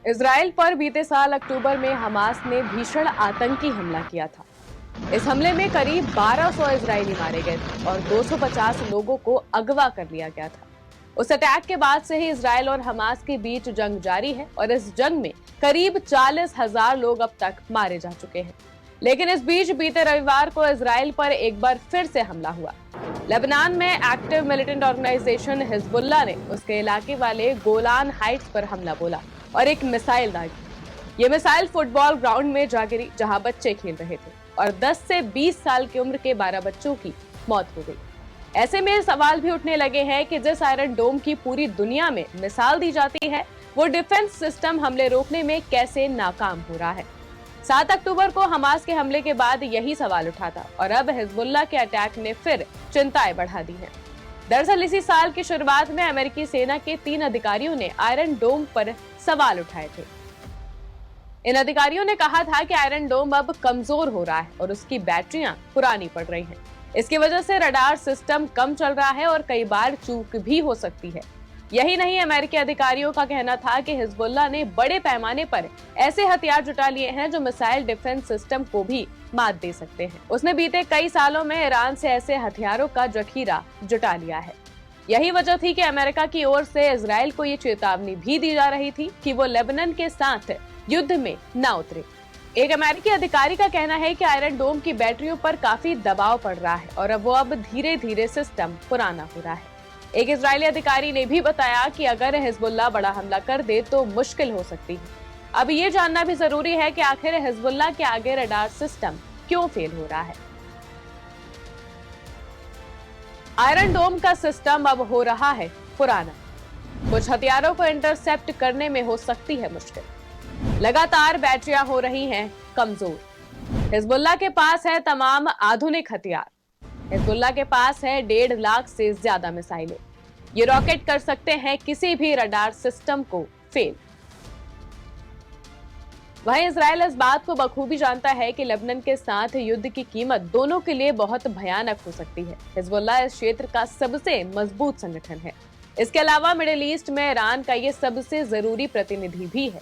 Israel पर बीते साल अक्टूबर में हमास ने भीषण आतंकी हमला किया था। इस हमले में करीब 1200 इजरायली मारे गए थे और 250 लोगों को अगवा कर लिया गया था। उस अटैक के बाद से ही इजराइल और हमास के बीच जंग जारी है और इस जंग में करीब 40,000 लोग अब तक मारे जा चुके हैं। लेकिन इस बीच बीते रविवार को इजराइल पर एक बार फिर से हमला हुआ। लेबनान में एक्टिव मिलिटेंट ऑर्गेनाइजेशन हिजबुल्लाह ने उसके इलाके वाले गोलान हाइट्स पर हमला बोला और एक मिसाइल दागी। ये मिसाइल फुटबॉल ग्राउंड में जा गिरी जहां बच्चे खेल रहे थे और 10 से 20 साल की उम्र के 12 बच्चों की मौत हो गई। ऐसे में सवाल भी उठने लगे हैं कि जिस आयरन डोम की पूरी दुनिया में मिसाल दी जाती है, वो डिफेंस सिस्टम हमले रोकने में कैसे नाकाम हो रहा है। 7 अक्टूबर को हमास के हमले के बाद यही सवाल उठा था और अब हिजबुल्लाह के अटैक ने फिर चिंताएं बढ़ा दी हैं। दरअसल इसी साल की शुरुआत में अमेरिकी सेना के 3 अधिकारियों ने आयरन डोम पर सवाल उठाए थे। इन अधिकारियों ने कहा था कि आयरन डोम अब कमजोर हो रहा है और उसकी बैटरियां पुरानी पड़ रही हैं। इसकी वजह से रडार सिस्टम कम चल रहा है और कई बार चूक भी हो सकती है। यही नहीं, अमेरिकी अधिकारियों का कहना था कि हिजबुल्लाह ने बड़े पैमाने पर ऐसे हथियार जुटा लिए हैं जो मिसाइल डिफेंस सिस्टम को भी मात दे सकते हैं। उसने बीते कई सालों में ईरान से ऐसे हथियारों का जखीरा जुटा लिया है। यही वजह थी कि अमेरिका की ओर से इजराइल को ये चेतावनी भी दी जा रही थी कि वो लेबनान के साथ युद्ध में न उतरे। एक अमेरिकी अधिकारी का कहना है कि आयरन डोम की बैटरियों पर काफी दबाव पड़ रहा है और अब वो धीरे धीरे सिस्टम पुराना हो रहा है। एक इजरायली अधिकारी ने भी बताया कि अगर हिजबुल्लाह बड़ा हमला कर दे तो मुश्किल हो सकती है। अब ये जानना भी जरूरी है कि आखिर हिजबुल्लाह के आगे रडार सिस्टम क्यों फेल हो रहा है। आयरन डोम का सिस्टम अब हो रहा है पुराना। कुछ हथियारों को इंटरसेप्ट करने में हो सकती है मुश्किल। लगातार बैटरियां हो रही हैं कमजोर। हिजबुल्लाह के पास है तमाम आधुनिक हथियार। हिजबुल्लाह के पास है 1.5 लाख से ज्यादा मिसाइलें। ये रॉकेट कर सकते हैं किसी भी रडार सिस्टम को फेल। वहीं इजराइल इस बात को बखूबी जानता है कि लेबनान के साथ युद्ध की कीमत दोनों के लिए बहुत भयानक हो सकती है। हिजबुल्लाह इस क्षेत्र का सबसे मजबूत संगठन है। इसके अलावा मिडिल ईस्ट में ईरान का ये सबसे जरूरी प्रतिनिधि भी है।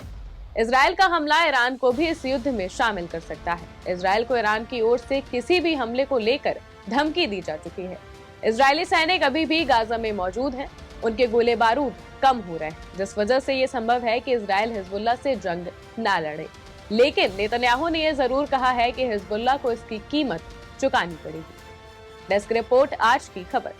इजराइल का हमला ईरान को भी इस युद्ध में शामिल कर सकता है। इजराइल को ईरान की ओर से किसी भी हमले को लेकर धमकी दी जा चुकी है। इजरायली सैनिक अभी भी गाजा में मौजूद हैं। उनके गोले बारूद कम हो रहे हैं, जिस वजह से ये संभव है कि इजराइल हिजबुल्लाह से जंग ना लड़े। लेकिन नेतन्याहू ने यह जरूर कहा है कि हिजबुल्लाह को इसकी कीमत चुकानी पड़ेगी। डेस्क रिपोर्ट, आज की खबर।